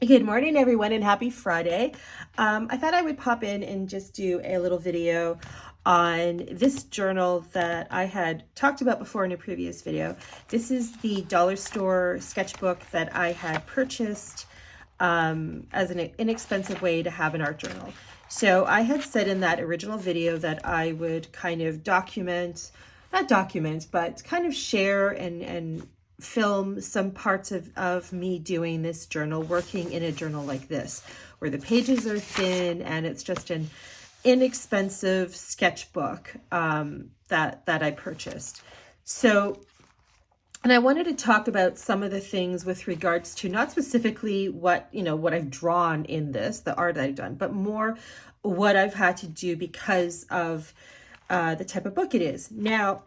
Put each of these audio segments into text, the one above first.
Good morning, everyone, and happy Friday. I thought I would pop in and just do a little video on this journal that I had talked about before in a previous video. This is the dollar store sketchbook that I had purchased as an inexpensive way to have an art journal. So I had said in that original video that I would kind of not document, but kind of share and film some parts of me doing this journal, working in a journal like this, where the pages are thin and it's just an inexpensive sketchbook that I purchased. So, and I wanted to talk about some of the things with regards to not specifically what I've drawn in this, the art I've done, but more what I've had to do because of the type of book it is. Now,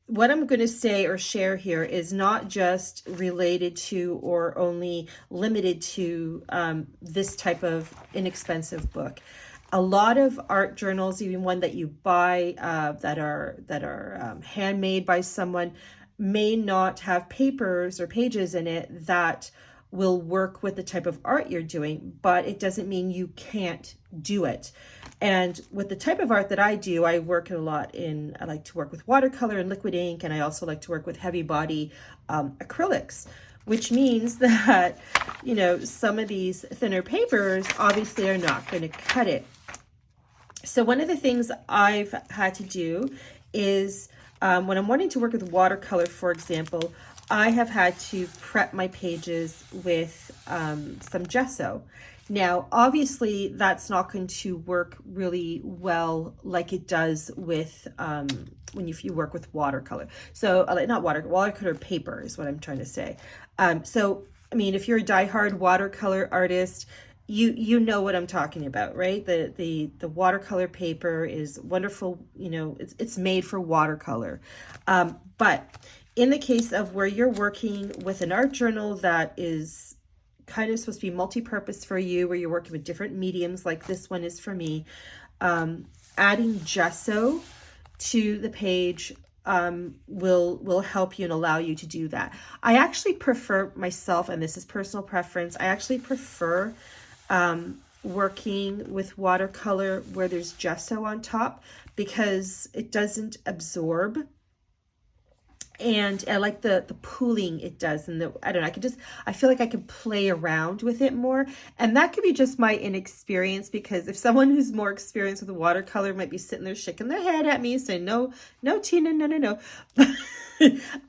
what I'm going to say or share here is not just related to or only limited to this type of inexpensive book. A lot of art journals, even one that you buy that are handmade by someone, may not have papers or pages in it that will work with the type of art you're doing, but it doesn't mean you can't do it. And with the type of art that I do, I like to work with watercolor and liquid ink, and I also like to work with heavy body acrylics, which means that, some of these thinner papers obviously are not going to cut it. So one of the things I've had to do is when I'm wanting to work with watercolor, for example, I have had to prep my pages with some gesso. Now, obviously, that's not going to work really well like it does with if you work with watercolor. So, not watercolor paper is what I'm trying to say. If you're a diehard watercolor artist, you know what I'm talking about, right? The watercolor paper is wonderful. It's made for watercolor. But in the case of where you're working with an art journal that is kind of supposed to be multi-purpose for you, where you're working with different mediums like this one is for me, adding gesso to the page will help you and allow you to do that. I actually prefer myself, and this is personal preference, I actually prefer working with watercolor where there's gesso on top because it doesn't absorb. And I like the pooling it does, and I don't know, I feel like I can play around with it more. And that could be just my inexperience, because if someone who's more experienced with watercolor might be sitting there shaking their head at me saying, no, Tina, no.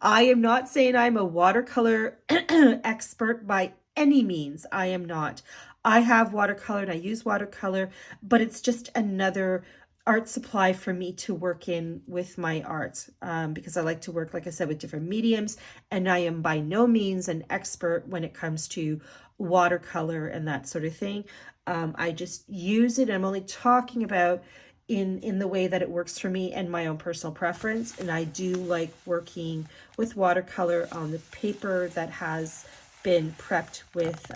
I am not saying I'm a watercolor expert by any means. I am not. I have watercolor and I use watercolor, but it's just another art supply for me to work in with my art, because I like to work, like I said, with different mediums, and I am by no means an expert when it comes to watercolor and that sort of thing. I just use it. I'm only talking about in the way that it works for me and my own personal preference, and I do like working with watercolor on the paper that has been prepped with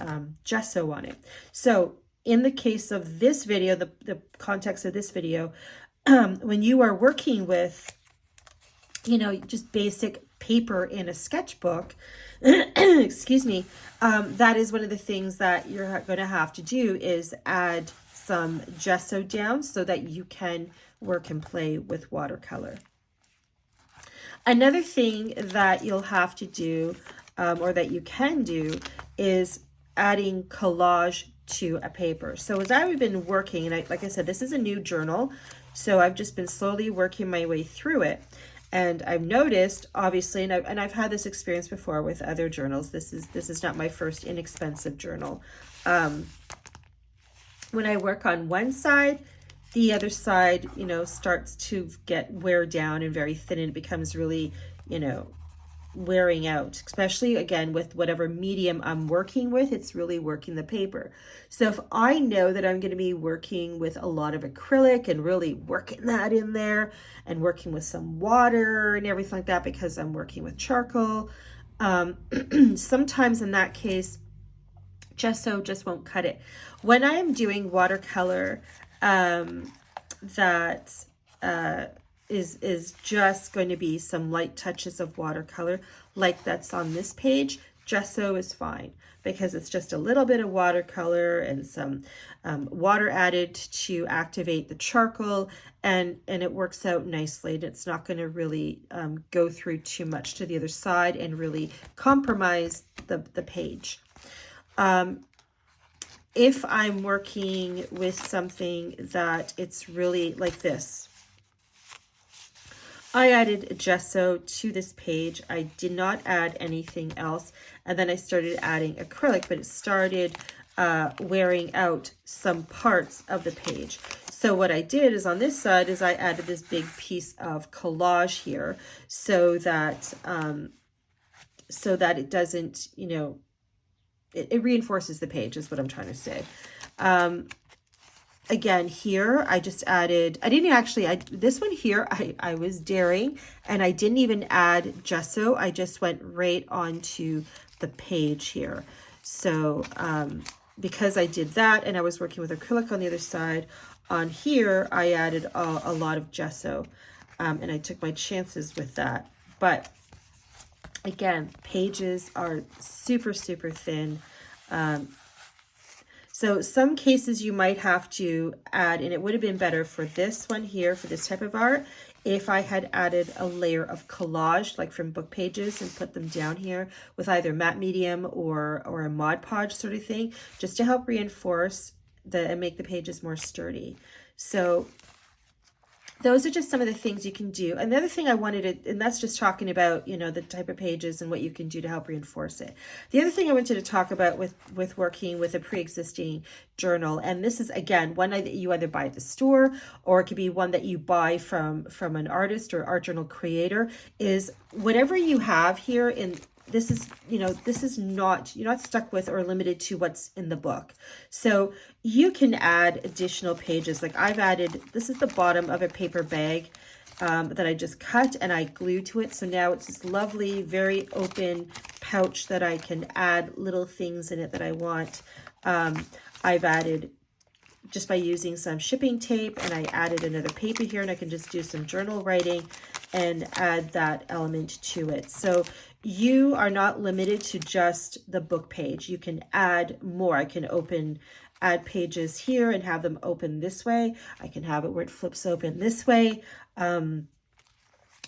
gesso on it. So in the case of this video, the context of this video, when you are working with, just basic paper in a sketchbook, excuse me, that is one of the things that you're going to have to do is add some gesso down so that you can work and play with watercolor. Another thing that you'll have to do, or that you can do, is adding collage to a paper. So as I've been working, and like I said, this is a new journal, so I've just been slowly working my way through it. And I've noticed, obviously, and I've had this experience before with other journals. This is not my first inexpensive journal. When I work on one side, the other side, starts to get wear down and very thin, and it becomes really, wearing out, especially again with whatever medium I'm working with. It's really working the paper. So if I know that I'm going to be working with a lot of acrylic and really working that in there and working with some water and everything like that, because I'm working with charcoal, sometimes in that case gesso just won't cut it. When I am doing watercolor that is just going to be some light touches of watercolor, like that's on this page, gesso is fine because it's just a little bit of watercolor and some water added to activate the charcoal, and it works out nicely, and it's not going to really go through too much to the other side and really compromise the page. If I'm working with something that it's really like this, I added gesso to this page. I did not add anything else. And then I started adding acrylic, but it started wearing out some parts of the page. So what I did is on this side is I added this big piece of collage here so that it doesn't, you know, it reinforces the page is what I'm trying to say. Again, here, I just added, I didn't actually, this one here, I was daring, and I didn't even add gesso. I just went right onto the page here. So, because I did that, and I was working with acrylic on the other side, on here, I added a lot of gesso, and I took my chances with that. But again, pages are super, super thin. So some cases you might have to add, and it would have been better for this one here, for this type of art, if I had added a layer of collage, like from book pages, and put them down here with either matte medium or a Mod Podge sort of thing, just to help reinforce and make the pages more sturdy. So those are just some of the things you can do. Another thing I wanted to, and that's just talking about, you know, the type of pages and what you can do to help reinforce it. The other thing I wanted to talk about with working with a pre-existing journal, and this is, again, one that you either buy at the store, or it could be one that you buy from an artist or art journal creator, is whatever you have here in this is, you know, this is not, you're not stuck with or limited to what's in the book. So you can add additional pages. Like I've added, this is the bottom of a paper bag that I just cut and I glued to it. So now it's this lovely, very open pouch that I can add little things in it that I want. I've added just by using some shipping tape, and I added another paper here, and I can just do some journal writing and add that element to it. So you are not limited to just the book page. You can add more. I can add pages here and have them open this way. I can have it where it flips open this way.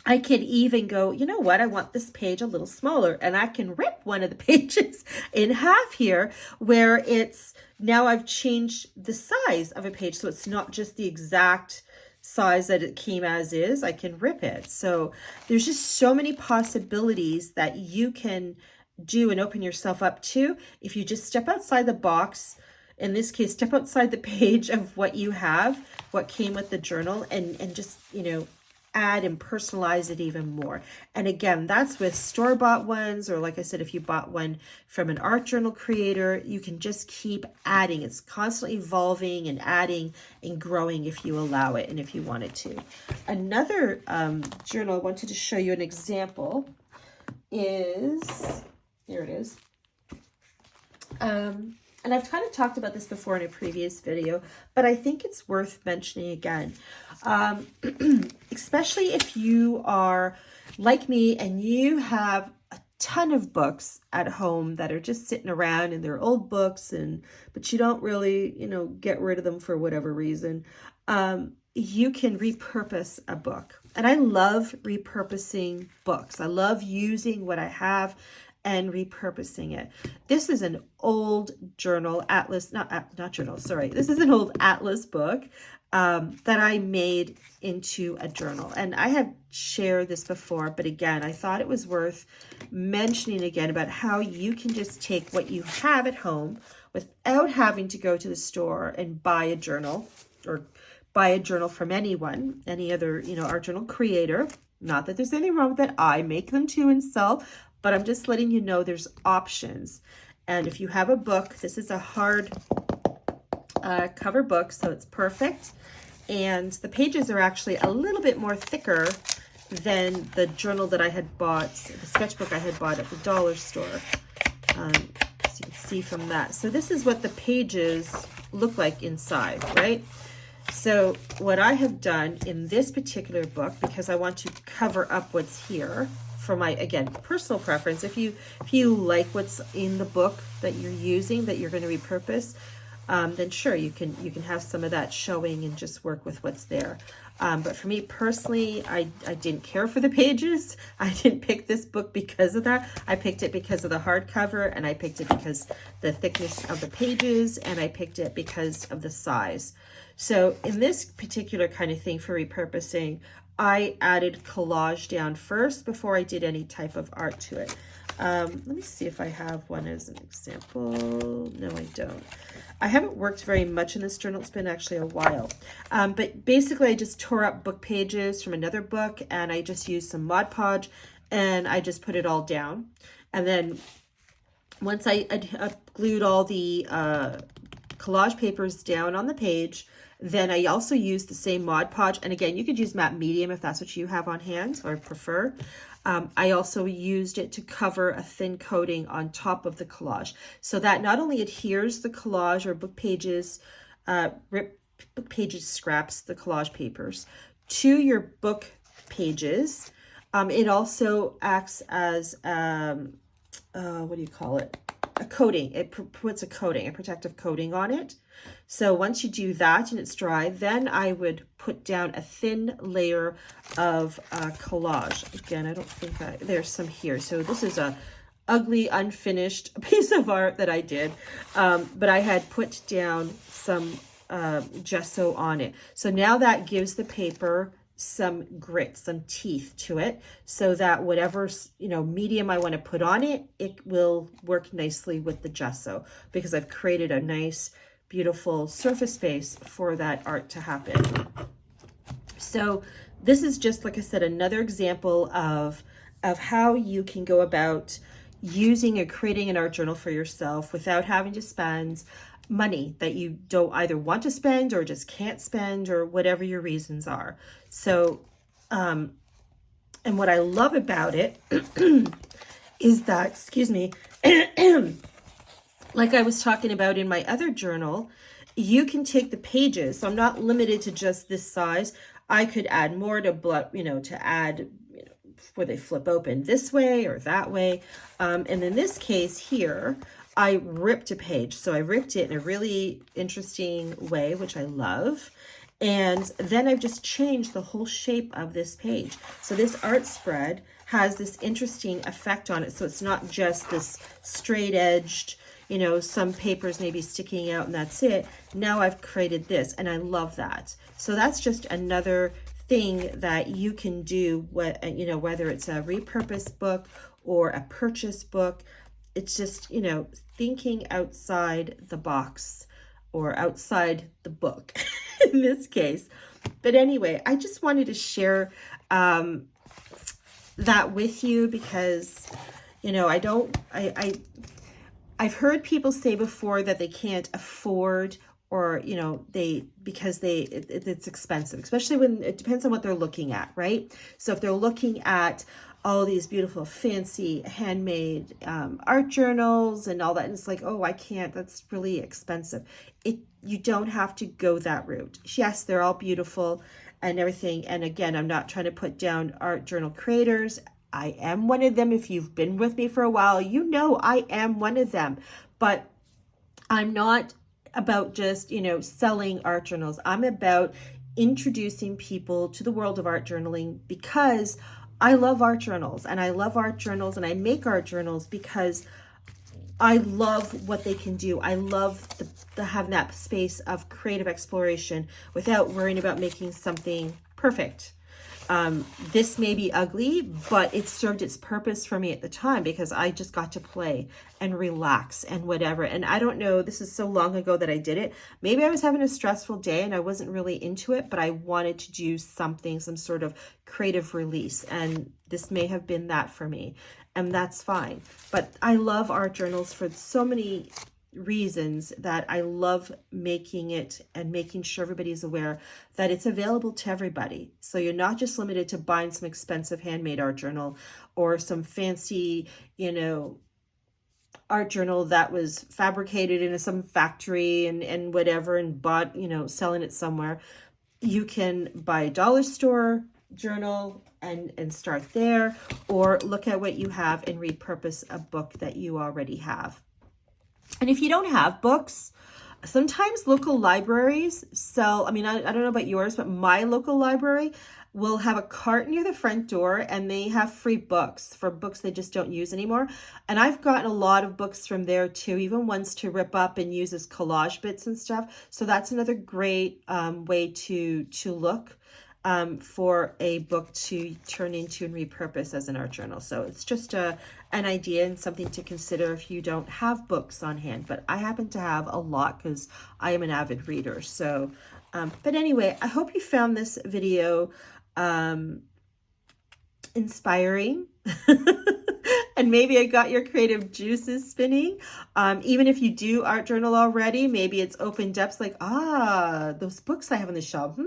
I could even go, you know what, I want this page a little smaller, and I can rip one of the pages in half here, where it's, now I've changed the size of a page, so it's not just the exact size that it came as is. I can rip it. So there's just so many possibilities that you can do and open yourself up to if you just step outside the box. In this case, step outside the page of what you have, what came with the journal, and just, you know, add and personalize it even more. And again, that's with store-bought ones, or like I said, if you bought one from an art journal creator, you can just keep adding. It's constantly evolving and adding and growing if you allow it and if you wanted to. Another journal I wanted to show you an example is, here it is. And I've kind of talked about this before in a previous video, but I think it's worth mentioning again, especially if you are like me and you have a ton of books at home that are just sitting around, and they're old books, but you don't really, you know, get rid of them for whatever reason. You can repurpose a book. And I love repurposing books. I love using what I have and repurposing it. This is an old journal, atlas, not journal, sorry. This is an old atlas book that I made into a journal. And I have shared this before, but again, I thought it was worth mentioning again about how you can just take what you have at home without having to go to the store and buy a journal, or buy a journal from anyone, any other, you know, art journal creator. Not that there's anything wrong with that. I make them too and sell, but I'm just letting you know there's options. And if you have a book, this is a hard cover book, so it's perfect. And the pages are actually a little bit more thicker than the journal that I had bought, the sketchbook I had bought at the dollar store. So you can see from that. So this is what the pages look like inside, right? So what I have done in this particular book, because I want to cover up what's here for my, again, personal preference, if you like what's in the book that you're using, that you're going to repurpose, then sure, you can have some of that showing and just work with what's there. But for me personally, I didn't care for the pages. I didn't pick this book because of that. I picked it because of the hardcover, and I picked it because the thickness of the pages, and I picked it because of the size. So in this particular kind of thing for repurposing, I added collage down first before I did any type of art to it. Let me see if I have one as an example. No, I don't. I haven't worked very much in this journal. It's been actually a while. But basically, I just tore up book pages from another book, and I just used some Mod Podge, and I just put it all down. And then once I glued all the collage papers down on the page, then I also used the same Mod Podge. And again, you could use matte medium if that's what you have on hand or prefer. I also used it to cover a thin coating on top of the collage, so that not only adheres the collage or book pages, book pages scraps, the collage papers, to your book pages, it also acts as, what do you call it? A coating. It puts a coating, a protective coating on it. So once you do that and it's dry, then I would put down a thin layer of collage. Again, I don't think there's some here. So this is a ugly, unfinished piece of art that I did, but I had put down some gesso on it. So now that gives the paper some grit, some teeth to it, so that whatever, medium I want to put on it, it will work nicely with the gesso, because I've created a nice, beautiful surface space for that art to happen. So this is just, like I said, another example of how you can go about using or creating an art journal for yourself without having to spend money that you don't either want to spend or just can't spend, or whatever your reasons are. So, and what I love about it is that, excuse me, like I was talking about in my other journal, you can take the pages. So I'm not limited to just this size. I could add more to add, where they flip open this way or that way. And in this case here, I ripped a page. So I ripped it in a really interesting way, which I love. And then I've just changed the whole shape of this page. So this art spread has this interesting effect on it. So it's not just this straight edged, some papers maybe sticking out and that's it. Now I've created this, and I love that. So that's just another thing that you can do, whether it's a repurposed book or a purchase book. It's just, thinking outside the box, or outside the book in this case. But anyway, I just wanted to share that with you, because, I've heard people say before that they can't afford, or, because it's expensive, especially when it depends on what they're looking at, right? So if they're looking at all these beautiful, fancy, handmade art journals and all that, and it's like, oh, I can't, that's really expensive. You don't have to go that route. Yes, they're all beautiful and everything. And again, I'm not trying to put down art journal creators. I am one of them. If you've been with me for a while, I am one of them. But I'm not about just, selling art journals. I'm about introducing people to the world of art journaling, because I love art journals, and I love art journals, and I make art journals because I love what they can do. I love the having that space of creative exploration without worrying about making something perfect. This may be ugly, but it served its purpose for me at the time, because I just got to play and relax and whatever. And I don't know, this is so long ago that I did it. Maybe I was having a stressful day and I wasn't really into it, but I wanted to do something, some sort of creative release. And this may have been that for me, and that's fine. But I love art journals for so many reasons, that I love making it and making sure everybody's aware that it's available to everybody. So you're not just limited to buying some expensive handmade art journal or some fancy, art journal that was fabricated in some factory and whatever, and bought, selling it somewhere. You can buy a dollar store journal and start there, or look at what you have and repurpose a book that you already have. And if you don't have books, sometimes local libraries sell, I mean, I don't know about yours, but my local library will have a cart near the front door, and they have free books for books they just don't use anymore. And I've gotten a lot of books from there too, even ones to rip up and use as collage bits and stuff. So that's another great way to look for a book to turn into and repurpose as an art journal. So it's just an idea and something to consider if you don't have books on hand. But I happen to have a lot because I am an avid reader. So, but anyway, I hope you found this video inspiring. And maybe I got your creative juices spinning. Even if you do art journal already, maybe it's opened up like, those books I have on the shelf.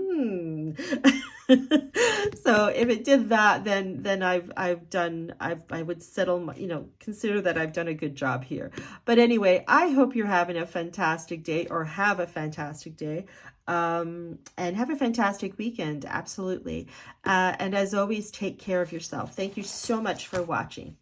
So if it did that, then I would settle, consider that I've done a good job here. But anyway, I hope you're having a fantastic day, or have a fantastic day. And have a fantastic weekend. Absolutely. And as always, take care of yourself. Thank you so much for watching.